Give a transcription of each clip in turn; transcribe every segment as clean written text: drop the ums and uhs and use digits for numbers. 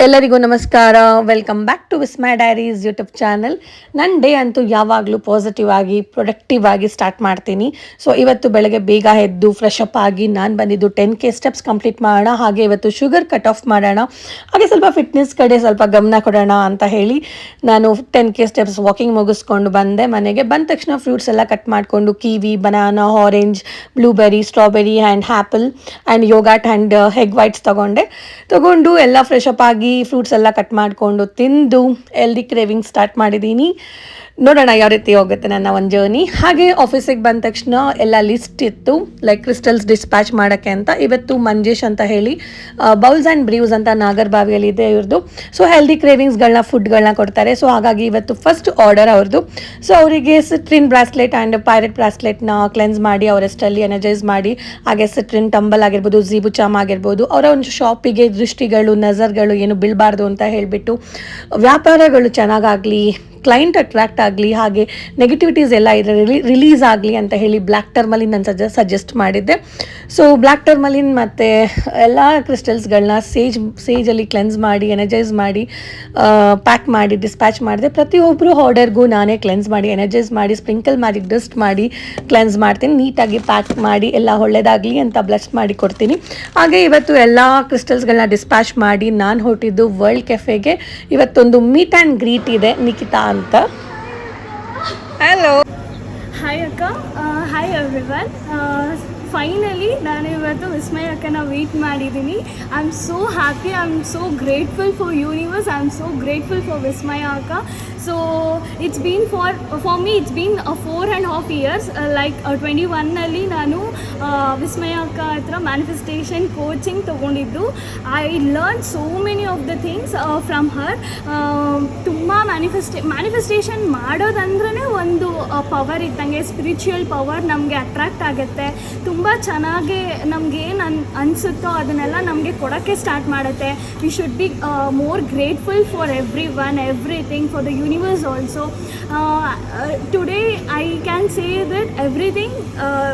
ಎಲ್ಲರಿಗೂ ನಮಸ್ಕಾರ. Welcome back to Vismai diaries YouTube channel. ನನ್ನ ಡೇ ಅಂತೂ ಯಾವಾಗಲೂ ಪಾಸಿಟಿವ್ ಆಗಿ ಪ್ರೊಡಕ್ಟಿವ್ ಆಗಿ ಸ್ಟಾರ್ಟ್ ಮಾಡ್ತೀನಿ. ಸೊ ಇವತ್ತು ಬೆಳಗ್ಗೆ ಬೇಗ ಎದ್ದು ಫ್ರೆಶ್ ಅಪ್ ಆಗಿ ನಾನು ಬಂದಿದ್ದು 10K ಸ್ಟೆಪ್ಸ್ ಕಂಪ್ಲೀಟ್ ಮಾಡೋಣ, ಹಾಗೆ ಇವತ್ತು ಶುಗರ್ ಕಟ್ ಆಫ್ ಮಾಡೋಣ, ಹಾಗೆ ಸ್ವಲ್ಪ ಫಿಟ್ನೆಸ್ ಕಡೆ ಸ್ವಲ್ಪ ಗಮನ ಕೊಡೋಣ ಅಂತ ಹೇಳಿ ನಾನು 10K ಸ್ಟೆಪ್ಸ್ ವಾಕಿಂಗ್ ಮುಗಿಸ್ಕೊಂಡು ಬಂದೆ. ಮನೆಗೆ ಬಂದ ತಕ್ಷಣ ಫ್ರೂಟ್ಸ್ ಎಲ್ಲ ಕಟ್ ಮಾಡಿಕೊಂಡು kiwi, banana, orange, blueberry, strawberry and apple and yogurt and egg whites ತಗೊಂಡು ಎಲ್ಲ ಫ್ರೆಶ್ ಅಪ್ ಆಗಿ ಫ್ರೂಟ್ಸ್ ಎಲ್ಲ ಕಟ್ ಮಾಡಿಕೊಂಡು ತಿಂದು ಹೆಲ್ದಿ ಕ್ರೇವಿಂಗ್ ಸ್ಟಾರ್ಟ್ ಮಾಡಿದ್ದೀನಿ. ನೋಡೋಣ ಯಾವ ರೀತಿ ಹೋಗುತ್ತೆ ನನ್ನ ಒಂದು ಜರ್ನಿ. ಹಾಗೆ ಆಫೀಸಿಗೆ ಬಂದ ತಕ್ಷಣ ಎಲ್ಲ ಲಿಸ್ಟ್ ಇತ್ತು, ಲೈಕ್ ಕ್ರಿಸ್ಟಲ್ಸ್ ಡಿಸ್ಪ್ಯಾಚ್ ಮಾಡೋಕ್ಕೆ ಅಂತ. ಇವತ್ತು ಮಂಜೇಶ್ ಅಂತ ಹೇಳಿ ಬೌಲ್ಸ್ ಆ್ಯಂಡ್ ಬ್ರೀವ್ಸ್ ಅಂತ ನಾಗರಬಾವಿಯಲ್ಲಿ ಇದೆ ಇವ್ರದ್ದು. ಸೊ ಹೆಲ್ದಿ ಕ್ರೇವಿಂಗ್ಸ್ಗಳನ್ನ ಫುಡ್ಗಳನ್ನ ಕೊಡ್ತಾರೆ. ಸೊ ಹಾಗಾಗಿ ಇವತ್ತು ಫಸ್ಟ್ ಆರ್ಡರ್ ಅವ್ರದ್ದು. ಸೊ ಅವರಿಗೆ ಸಿಟ್ರಿನ್ ಬ್ರಾಸ್ಲೆಟ್ ಆ್ಯಂಡ್ ಪೈರೆಟ್ ಬ್ರಾಸ್ಲೆಟ್ನ ಕ್ಲೆನ್ಸ್ ಮಾಡಿ ಅವರಷ್ಟಲ್ಲಿ ಎನರ್ಜೈಸ್ ಮಾಡಿ, ಹಾಗೆ ಸಿಟ್ರಿನ್ ಟಂಬಲ್ ಆಗಿರ್ಬೋದು, ಝೀಬು ಚಾಮ್ ಆಗಿರ್ಬೋದು, ಅವರ ಒಂದು ಶಾಪಿಗೆ ದೃಷ್ಟಿಗಳು ನಜರ್ಗಳು ಏನು ಬೀಳಬಾರ್ದು ಅಂತ ಹೇಳಿಬಿಟ್ಟು ವ್ಯಾಪಾರಗಳು ಚೆನ್ನಾಗಾಗಲಿ, ಕ್ಲೈಂಟ್ ಅಟ್ರಾಕ್ಟ್ ಆಗಲಿ, ಹಾಗೆ ನೆಗೆಟಿವಿಟೀಸ್ ಎಲ್ಲ ಇದೆ ರಿಲೀಸ್ ಆಗಲಿ ಅಂತ ಹೇಳಿ ಬ್ಲ್ಯಾಕ್ ಟರ್ಮಲಿನ್ ನಾನು ಸಜೆಸ್ಟ್ ಮಾಡಿದ್ದೆ. ಸೊ ಬ್ಲ್ಯಾಕ್ ಟರ್ಮಲಿನ್ ಮತ್ತು ಎಲ್ಲ ಕ್ರಿಸ್ಟಲ್ಸ್ಗಳನ್ನ ಸೇಜಲ್ಲಿ ಕ್ಲೆನ್ಸ್ ಮಾಡಿ ಎನರ್ಜೈಸ್ ಮಾಡಿ ಪ್ಯಾಕ್ ಮಾಡಿ ಡಿಸ್ಪ್ಯಾಚ್ ಮಾಡಿದೆ. ಪ್ರತಿಯೊಬ್ಬರು ಆರ್ಡರ್ಗೂ ನಾನೇ ಕ್ಲೆನ್ಸ್ ಮಾಡಿ ಎನರ್ಜೈಸ್ ಮಾಡಿ ಸ್ಪ್ರಿಂಕಲ್ ಮಾಡಿ ಡಸ್ಟ್ ಮಾಡಿ ಕ್ಲೆನ್ಸ್ ಮಾಡ್ತೀನಿ. ನೀಟಾಗಿ ಪ್ಯಾಕ್ ಮಾಡಿ ಎಲ್ಲ ಒಳ್ಳೆಯದಾಗಲಿ ಅಂತ ಬ್ಲೆಸ್ ಮಾಡಿ ಕೊಡ್ತೀನಿ. ಹಾಗೆ ಇವತ್ತು ಎಲ್ಲ ಕ್ರಿಸ್ಟಲ್ಸ್ಗಳನ್ನ ಡಿಸ್ಪ್ಯಾಚ್ ಮಾಡಿ ನಾನು ಹೊರಟಿದ್ದು ವರ್ಲ್ಡ್ ಕೆಫೆಗೆ. ಇವತ್ತೊಂದು ಮೀಟ್ ಆ್ಯಂಡ್ ಗ್ರೀಟ್ ಇದೆ ನಿಖಿತಾ ಅಂತ. ಹಲೋ, ಹಾಯ್ ಅಕ್ಕ. Hi everyone. ಫೈನಲಿ ನಾನು ಇವತ್ತು ವಿಸ್ಮಯ ಅಕ್ಕನ ಮೀಟ್ ಮಾಡಿದ್ದೀನಿ. I am so happy, I am so grateful for universe, I am so grateful for Vismaya ಅಕ್ಕ. So it's been for me it's been 4.5 years. Like 21ನಲ್ಲಿ ನಾನು ವಿಸ್ಮಯ ಅಕ್ಕ ಹತ್ರ ಮ್ಯಾನಿಫೆಸ್ಟೇಷನ್ ಕೋಚಿಂಗ್ ತೊಗೊಂಡಿದ್ದು. I learn so many of the things from her. ತುಂಬ manifestation ಮಾಡೋದಂದ್ರೇ ಒಂದು power ಇದ್ದಂಗೆ, ಸ್ಪಿರಿಚುವಲ್ ಪವರ್ ನಮಗೆ ಅಟ್ರಾಕ್ಟ್ ಆಗುತ್ತೆ. ತುಂಬ ಚೆನ್ನಾಗಿ ನಮ್ಗೆ ಏನು ಅನಿಸುತ್ತೋ ಅದನ್ನೆಲ್ಲ ನಮಗೆ ಕೊಡೋಕ್ಕೆ ಸ್ಟಾರ್ಟ್ ಮಾಡುತ್ತೆ. We should be more grateful for every one, everything, for the universe also. Today I can say that everything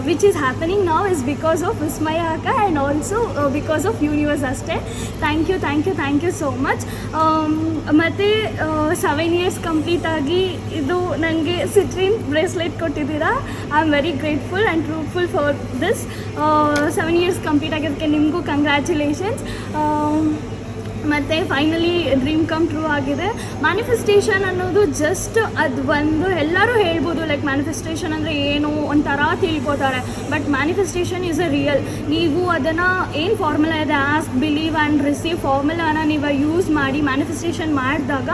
which is happening now is because of Vismaya ಅಕ್ಕ and also because of universe ಅಷ್ಟೇ. Thank you so much. ಮತ್ತು 7 years complete ಆಗಿ ಇದು ನನಗೆ citrine bracelet ಕೊಟ್ಟಿದ್ದೀರಾ. I am very grateful and truthful for this. 7 years complete ಆಗಿದ್ದಕ್ಕೆ ನಿಮಗೂ congratulations. ಮತ್ತು ಫೈನಲಿ ಡ್ರೀಮ್ ಕಮ್ ಟ್ರೂ ಆಗಿದೆ. ಮ್ಯಾನಿಫೆಸ್ಟೇಷನ್ ಅನ್ನೋದು ಜಸ್ಟ್ ಅದು ಒಂದು ಎಲ್ಲರೂ ಹೇಳ್ಬೋದು, ಲೈಕ್ ಮ್ಯಾನಿಫೆಸ್ಟೇಷನ್ ಅಂದರೆ ಏನು ಒಂಥರ ತಿಳ್ಕೊತಾರೆ. But manifestation is a real. ನೀವು ಅದನ್ನು ಏನು ಫಾರ್ಮುಲಾ ಇದೆ, ಆಸ್ಕ್, ಬಿಲೀವ್ ಆ್ಯಂಡ್ ರಿಸೀವ್ ಫಾರ್ಮುಲಾನ ನೀವು ಯೂಸ್ ಮಾಡಿ ಮ್ಯಾನಿಫೆಸ್ಟೇಷನ್ ಮಾಡಿದಾಗ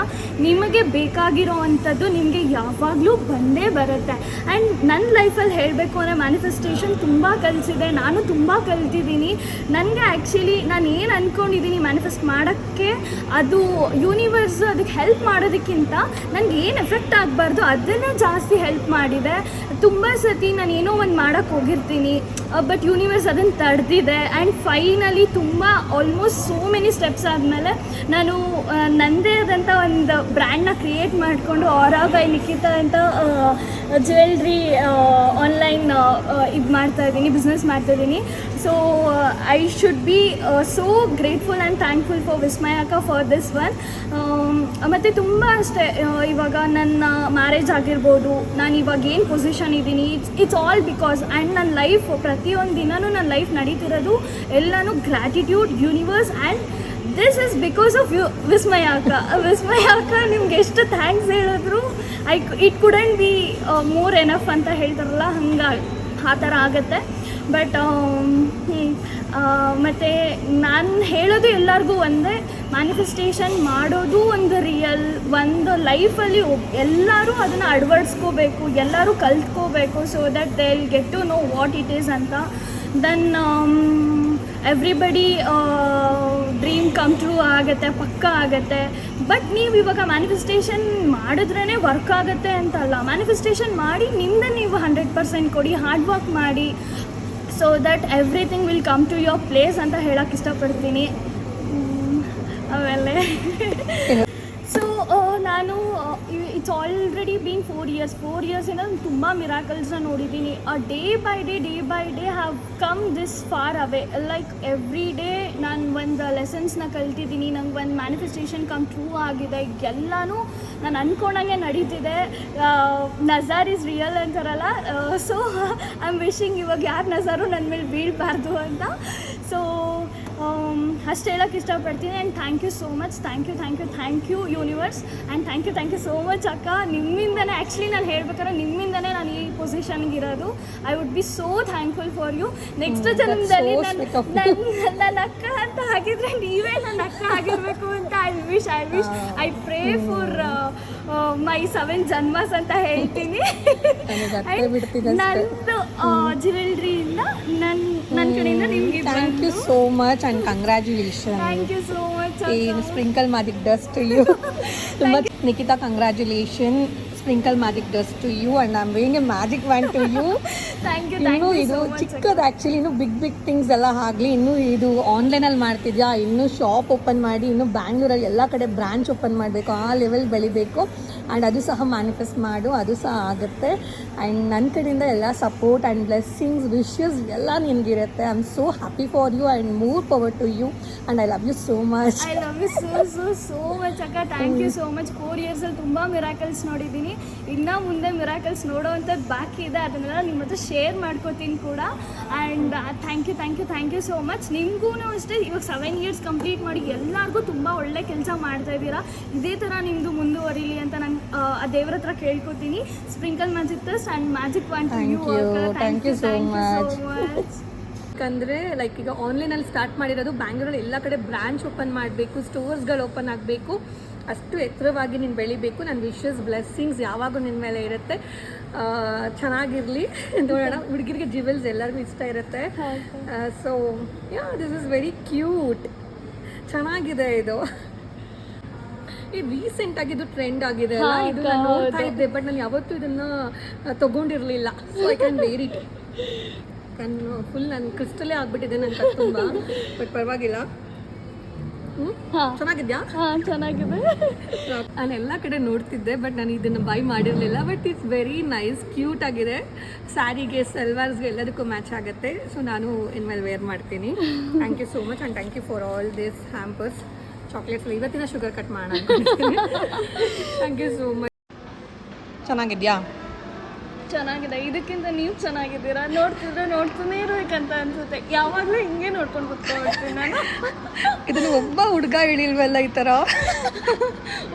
ನಿಮಗೆ ಬೇಕಾಗಿರೋ ಅಂಥದ್ದು ನಿಮಗೆ ಯಾವಾಗಲೂ ಬಂದೇ ಬರುತ್ತೆ. ಆ್ಯಂಡ್ ನನ್ನ ಲೈಫಲ್ಲಿ ಹೇಳಬೇಕು ಅಂದರೆ ಮ್ಯಾನಿಫೆಸ್ಟೇಷನ್ ತುಂಬ ಕಲಿಸಿದೆ. ನಾನು ತುಂಬ ಕಲ್ತಿದ್ದೀನಿ. ನನಗೆ ಆ್ಯಕ್ಚುಲಿ ನಾನು ಏನು ಅಂದ್ಕೊಂಡಿದ್ದೀನಿ ಮ್ಯಾನಿಫೆಸ್ಟ್ ಮಾಡೋಕ್ಕೆ, ಅದು ಯೂನಿವರ್ಸ್ ಅದಕ್ಕೆ ಹೆಲ್ಪ್ ಮಾಡೋದಕ್ಕಿಂತ ನನಗೆ ಏನು ಎಫೆಕ್ಟ್ ಆಗಬಾರ್ದು ಅದನ್ನೇ ಜಾಸ್ತಿ ಹೆಲ್ಪ್ ಮಾಡಿದೆ. ತುಂಬ ಸತಿ ನಾನು ಏನೋ ಒಂದು ಮಾಡೋಕ್ಕೆ ಹೋಗಿರ್ತೀನಿ, ಬಟ್ ಯೂನಿವರ್ಸ್ ಅದನ್ನು ತಡೆದಿದೆ. ಆ್ಯಂಡ್ ಫೈನಲಿ ತುಂಬ ಆಲ್ಮೋಸ್ಟ್ ಸೋ ಮೆನಿ ಸ್ಟೆಪ್ಸ್ ಆದಮೇಲೆ ನಾನು ನನ್ನದೇ ಆದಂಥ ಒಂದು ಬ್ರ್ಯಾಂಡ್ನ ಕ್ರಿಯೇಟ್ ಮಾಡಿಕೊಂಡು ಆರಾ ಬೈ ನಿಖಿತಾ ಅಂತ ಜ್ಯುವೆಲ್ರಿ ಆನ್ಲೈನ್ ಇದು ಮಾಡ್ತಾಯಿದ್ದೀನಿ, ಬಿಸ್ನೆಸ್ ಮಾಡ್ತಾಯಿದ್ದೀನಿ. So I should be so grateful and thankful for Vismaya ಅಕ್ಕ ಫಾರ್ ದಿಸ್ ಒನ್. ಮತ್ತು ತುಂಬ ಅಷ್ಟೇ, ಇವಾಗ ನನ್ನ ಮ್ಯಾರೇಜ್ ಆಗಿರ್ಬೋದು, ನಾನು ಇವಾಗ ಏನು ಪೊಸಿಷನ್ ಇದ್ದೀನಿ, ಇಟ್ಸ್ ಆಲ್ ಬಿಕಾಸ್. ಆ್ಯಂಡ್ ನನ್ನ ಲೈಫ್ ಪ್ರತಿಯೊಂದು ದಿನವೂ ನನ್ನ ಲೈಫ್ ನಡೀತಿರೋದು ಎಲ್ಲನೂ gratitude, universe and this is because of Vismaya ಅಕ್ಕ. ವಿಸ್ಮಯ ಅಕ್ಕ ನಿಮ್ಗೆ ಎಷ್ಟು ಥ್ಯಾಂಕ್ಸ್ ಹೇಳಿದ್ರು it couldn't be more enough ಅಂತ ಹೇಳ್ತಾರಲ್ಲ, ಆ ಥರ ಆಗುತ್ತೆ. ಬಟ್ ಮತ್ತು ನಾನು ಹೇಳೋದು ಎಲ್ಲರಿಗೂ ಒಂದೇ, ಮ್ಯಾನಿಫೆಸ್ಟೇಷನ್ ಮಾಡೋದು ಒಂದು ರಿಯಲ್. ಒಂದು ಲೈಫಲ್ಲಿ ಎಲ್ಲರೂ ಅದನ್ನು ಅಳವಡಿಸ್ಕೋಬೇಕು, ಎಲ್ಲರೂ ಕಲ್ತ್ಕೋಬೇಕು, so that they will get to know what it is ಅಂತ. Then everybody dream come true ಆಗುತ್ತೆ, ಪಕ್ಕ ಆಗುತ್ತೆ. ಬಟ್ ನೀವು ಇವಾಗ ಮ್ಯಾನಿಫೆಸ್ಟೇಷನ್ ಮಾಡಿದ್ರೇ ವರ್ಕ್ ಆಗುತ್ತೆ ಅಂತಲ್ಲ. ಮ್ಯಾನಿಫೆಸ್ಟೇಷನ್ ಮಾಡಿ ನಿಮ್ಮದೇ ನೀವು 100% ಕೊಡಿ, ಹಾರ್ಡ್ ವರ್ಕ್ ಮಾಡಿ, so that everything will come to your place ಅಂತ ಹೇಳೋಕ್ಕೆ ಇಷ್ಟಪಡ್ತೀನಿ. ಆಮೇಲೆ ಸೊ ನಾನು ಇಟ್ಸ್ ಆಲ್ರೆಡಿ ಬೀನ್ 4 ಇಯರ್ಸಿಂದ ತುಂಬ ಮಿರಾಕಲ್ಸ್ನ ನೋಡಿದ್ದೀನಿ. Day by day have come this far away. Like every day ನಾನು ಒಂದು ಲೆಸನ್ಸ್ನ ಕಲ್ತಿದ್ದೀನಿ, ನಂಗೆ ಒಂದು ಮ್ಯಾನಿಫೆಸ್ಟೇಷನ್ ಕಮ್ ಟ್ರೂ ಆಗಿದೆ, ಎಲ್ಲನೂ ನಾನು ಅಂದ್ಕೊಂಡಂಗೆ ನಡೀತಿದೆ. ನಜಾರ್ ಈಸ್ ರಿಯಲ್ ಅಂತಾರಲ್ಲ, ಸೊ ಐ ಆಮ್ ವಿಶಿಂಗ್ ಇವಾಗ ಯಾರು ನಜಾರು ನನ್ನ ಮೇಲೆ ಬೀಳಬಾರ್ದು ಅಂತ. ಸೊ ಅಷ್ಟು ಹೇಳೋಕ್ಕೆ ಇಷ್ಟಪಡ್ತೀನಿ. And thank you so much, thank you universe, and thank you so much ಅಕ್ಕ. ನಿಮ್ಮಿಂದನೇ ಆ್ಯಕ್ಚುಲಿ ನಾನು ಹೇಳ್ಬೇಕಾದ್ರೆ ನಿಮ್ಮಿಂದನೇ ನಾನು ಈ ಪೊಸಿಷನ್ಗೆ ಇರೋದು. I would be so thankful for you. Next ಜನ್ಮದಲ್ಲಿ ನನ್ನ ಅಕ್ಕ ಅಂತ ಆಗಿದ್ರೆ ನೀವೇ ನನ್ನ ಅಕ್ಕ ಆಗಿರಬೇಕು ಅಂತ ಐ ಪ್ರೇ ಫಾರ್ ಮೈ 7 ಜನ್ಮಸ್ ಅಂತ ಹೇಳ್ತೀನಿ. ನಂದು ಜ್ಯುವೆಲ್ರಿಯಿಂದ ನನ್ನ ಕಡೆಯಿಂದ ನಿಮಗೆ thank you so much and congratulation. Thank you so much. in sprinkle magic dust to you. Nikita, congratulations. Sprinkle magic dust to you and I'm wearing a magic wand to you. Thank you ಇದು ಚಿಕ್ಕದು actually ಇನ್ನೂ big things ಎಲ್ಲ ಆಗಲಿ, ಇನ್ನೂ ಇದು ಆನ್ಲೈನಲ್ಲಿ ಮಾಡ್ತಿದ್ಯಾ, ಇನ್ನೂ ಶಾಪ್ ಓಪನ್ ಮಾಡಿ ಇನ್ನೂ ಬ್ಯಾಂಗ್ಳೂರಲ್ಲಿ ಎಲ್ಲ ಕಡೆ ಬ್ರಾಂಚ್ ಓಪನ್ ಮಾಡಬೇಕು, ಆ ಲೆವೆಲ್ ಬೆಳಿಬೇಕು. ಆ್ಯಂಡ್ ಅದು ಸಹ ಮ್ಯಾನಿಫೆಸ್ಟ್ ಮಾಡು, ಅದು ಸಹ ಆಗುತ್ತೆ. ಆ್ಯಂಡ್ ನನ್ನ ಕಡೆಯಿಂದ ಎಲ್ಲ ಸಪೋರ್ಟ್ ಆ್ಯಂಡ್ ಬ್ಲೆಸ್ಸಿಂಗ್ಸ್ ವಿಶಸ್ ಎಲ್ಲ ನಿನಗಿರುತ್ತೆ. I am so happy for you and more power to you and I love you so much. I love you so much ಅಕ್ಕ. Thank you so much. 4 ಇಯರ್ಸಲ್ಲಿ ತುಂಬ miracles ನೋಡಿದ್ದೀನಿ, ಇನ್ನೂ ಮುಂದೆ miracles ನೋಡೋವಂಥದ್ದು ಬಾಕಿ ಇದೆ. ಅದನ್ನೆಲ್ಲ ನಿಮ್ಮ ಹತ್ರ ಶೇರ್ ಮಾಡ್ಕೋತೀನಿ ಕೂಡ. And thank you so much. ನಿಮಗೂ ಅಷ್ಟೇ, ಇವಾಗ 7 ಇಯರ್ಸ್ ಕಂಪ್ಲೀಟ್ ಮಾಡಿ ಎಲ್ಲರಿಗೂ ತುಂಬ ಒಳ್ಳೆ ಕೆಲಸ ಮಾಡ್ತಾಯಿದ್ದೀರಾ. ಇದೇ ಥರ ನಿಮ್ಮದು ಮುಂದುವರಿಲಿ ಅಂತ ನಾನು ಆ ದೇವ್ರ ಹತ್ರ ಕೇಳ್ಕೊತೀನಿ. Sprinkle magic dust and magic wand to you. Thank you so much. ಯಾಕಂದರೆ ಲೈಕ್ ಈಗ ಆನ್ಲೈನಲ್ಲಿ ಸ್ಟಾರ್ಟ್ ಮಾಡಿರೋದು, ಬ್ಯಾಂಗ್ಳೂರಲ್ಲಿ ಎಲ್ಲ ಕಡೆ ಬ್ರಾಂಚ್ ಓಪನ್ ಮಾಡಬೇಕು, ಸ್ಟೋರ್ಸ್ಗಳು ಓಪನ್ ಆಗಬೇಕು, ಅಷ್ಟು ಎತ್ತರವಾಗಿ ನೀನು ಬೆಳಿಬೇಕು. ನನ್ನ ವಿಶಸ್ ಬ್ಲೆಸ್ಸಿಂಗ್ಸ್ ಯಾವಾಗೂ ನಿನ್ನ ಮೇಲೆ ಇರುತ್ತೆ. ಚೆನ್ನಾಗಿರಲಿ. ನೋಡೋಣ, ಹುಡುಗಿರಿಗೆ ಜ್ಯುವೆಲ್ಸ್ ಎಲ್ಲರಿಗೂ ಇಷ್ಟ ಇರುತ್ತೆ. So this is very cute, ಚೆನ್ನಾಗಿದೆ. ಇದು ರೀಸೆಂಟ್ ಆಗಿದ್ದು ಟ್ರೆಂಡ್ ಆಗಿದೆ ಅಲ್ಲ, ಇದು ನಾನು ನೋಡ್ತಾ ಇದ್ದೆ, ಬಟ್ ನಾನು ಯಾವತ್ತೂ ಇದನ್ನು ತೊಗೊಂಡಿರಲಿಲ್ಲ. So I can wear it. Full ನನ್ನ ಕ್ರಿಸ್ಟಲ್ಲೇ ಆಗಿಬಿಟ್ಟಿದೆ ನನ್ನ ಕೈ ತುಂಬ, ಬಟ್ ಪರವಾಗಿಲ್ಲ. ಚೆನ್ನಾಗಿದ್ಯಾ? ಚೆನ್ನಾಗಿದೆ. ನಾನು ಎಲ್ಲ ಕಡೆ ನೋಡ್ತಿದ್ದೆ, ಬಟ್ ನಾನು ಇದನ್ನು ಬೈ ಮಾಡಿರಲಿಲ್ಲ. But it's very nice, cute ಆಗಿದೆ. ಸ್ಯಾರಿಗೆ, ಸಲ್ವಾರ್ಸ್ಗೆ ಎಲ್ಲದಕ್ಕೂ ಮ್ಯಾಚ್ ಆಗುತ್ತೆ. ಸೊ ನಾನು ಇನ್ಮೇಲೆ ವೇರ್ ಮಾಡ್ತೀನಿ. Thank you so much and thank you for all this hampers, chocolates. ಇವತ್ತಿನ ಶುಗರ್ ಕಟ್ ಮಾಡೋಣ. Thank you so much. ಚೆನ್ನಾಗಿದ್ಯಾ? ಚೆನ್ನಾಗಿದೆ. ಇದಕ್ಕಿಂತ ನೀವು ಚೆನ್ನಾಗಿದ್ದೀರಾ. ನೋಡ್ತಾನೆ ಇರ್ಬೇಕಂತ ಅನ್ಸುತ್ತೆ. ಯಾವಾಗಲೂ ಹಿಂಗೆ ನೋಡ್ಕೊಂಡು ಕೂತ್ಕೊಳ್ತೀನಿ ನಾನು. ಇದನ್ನು ಒಬ್ಬ ಹುಡುಗ ಹೇಳಿಲ್ವಲ್ಲ ಈ ಥರ.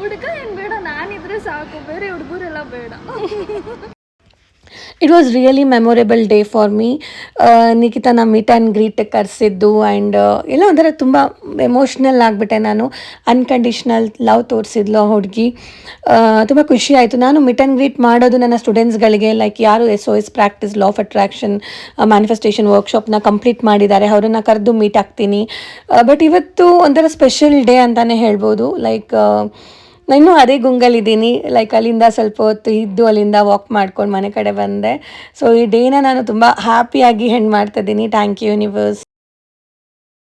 ಹುಡುಗ ಏನು ಬೇಡ, ನಾನಿದ್ರೆ ಸಾಕು, ಬೇರೆ ಹುಡುಗರೆಲ್ಲ ಬೇಡ. It was really memorable day for me. ನಿಖಿತಾನ ಮೀಟ್ ಆ್ಯಂಡ್ ಗ್ರೀಟ್ ಕರೆಸಿದ್ದು ಆ್ಯಂಡ್ ಎಲ್ಲ ಒಂಥರ ತುಂಬ ಎಮೋಷ್ನಲ್ ಆಗಿಬಿಟ್ಟೆ ನಾನು. ಅನ್ಕಂಡೀಷ್ನಲ್ ಲವ್ ತೋರಿಸಿದ್ಲು ಆ ಹುಡುಗಿ. ತುಂಬ ಖುಷಿ ಆಯಿತು. ನಾನು ಮೀಟ್ ಆ್ಯಂಡ್ ಗ್ರೀಟ್ ಮಾಡೋದು ನನ್ನ ಸ್ಟೂಡೆಂಟ್ಸ್ಗಳಿಗೆ, ಲೈಕ್ ಯಾರು SOS practice law of attraction manifestation ವರ್ಕ್ಶಾಪ್ನ ಕಂಪ್ಲೀಟ್ ಮಾಡಿದ್ದಾರೆ, ಅವರನ್ನು ಕರೆದು ಮೀಟ್ ಆಗ್ತೀನಿ. ಬಟ್ ಇವತ್ತು ಒಂಥರ ಸ್ಪೆಷಲ್ ಡೇ ಅಂತಲೇ ಹೇಳ್ಬೋದು. ಲೈಕ್ ನಾನು ಅದೇ ಗುಂಗಲ್ಲಿದ್ದೀನಿ. ಲೈಕ್ ಅಲ್ಲಿಂದ ಸ್ವಲ್ಪ ಹೊತ್ತು ಇದ್ದು ಅಲ್ಲಿಂದ ವಾಕ್ ಮಾಡ್ಕೊಂಡು ಮನೆ ಕಡೆ ಬಂದೆ. ಸೊ ಈ ಡೇನ ನಾನು ತುಂಬ ಹ್ಯಾಪಿಯಾಗಿ ಹೆಂಡ್ ಮಾಡ್ತಾಯಿದ್ದೀನಿ. Thank you universe.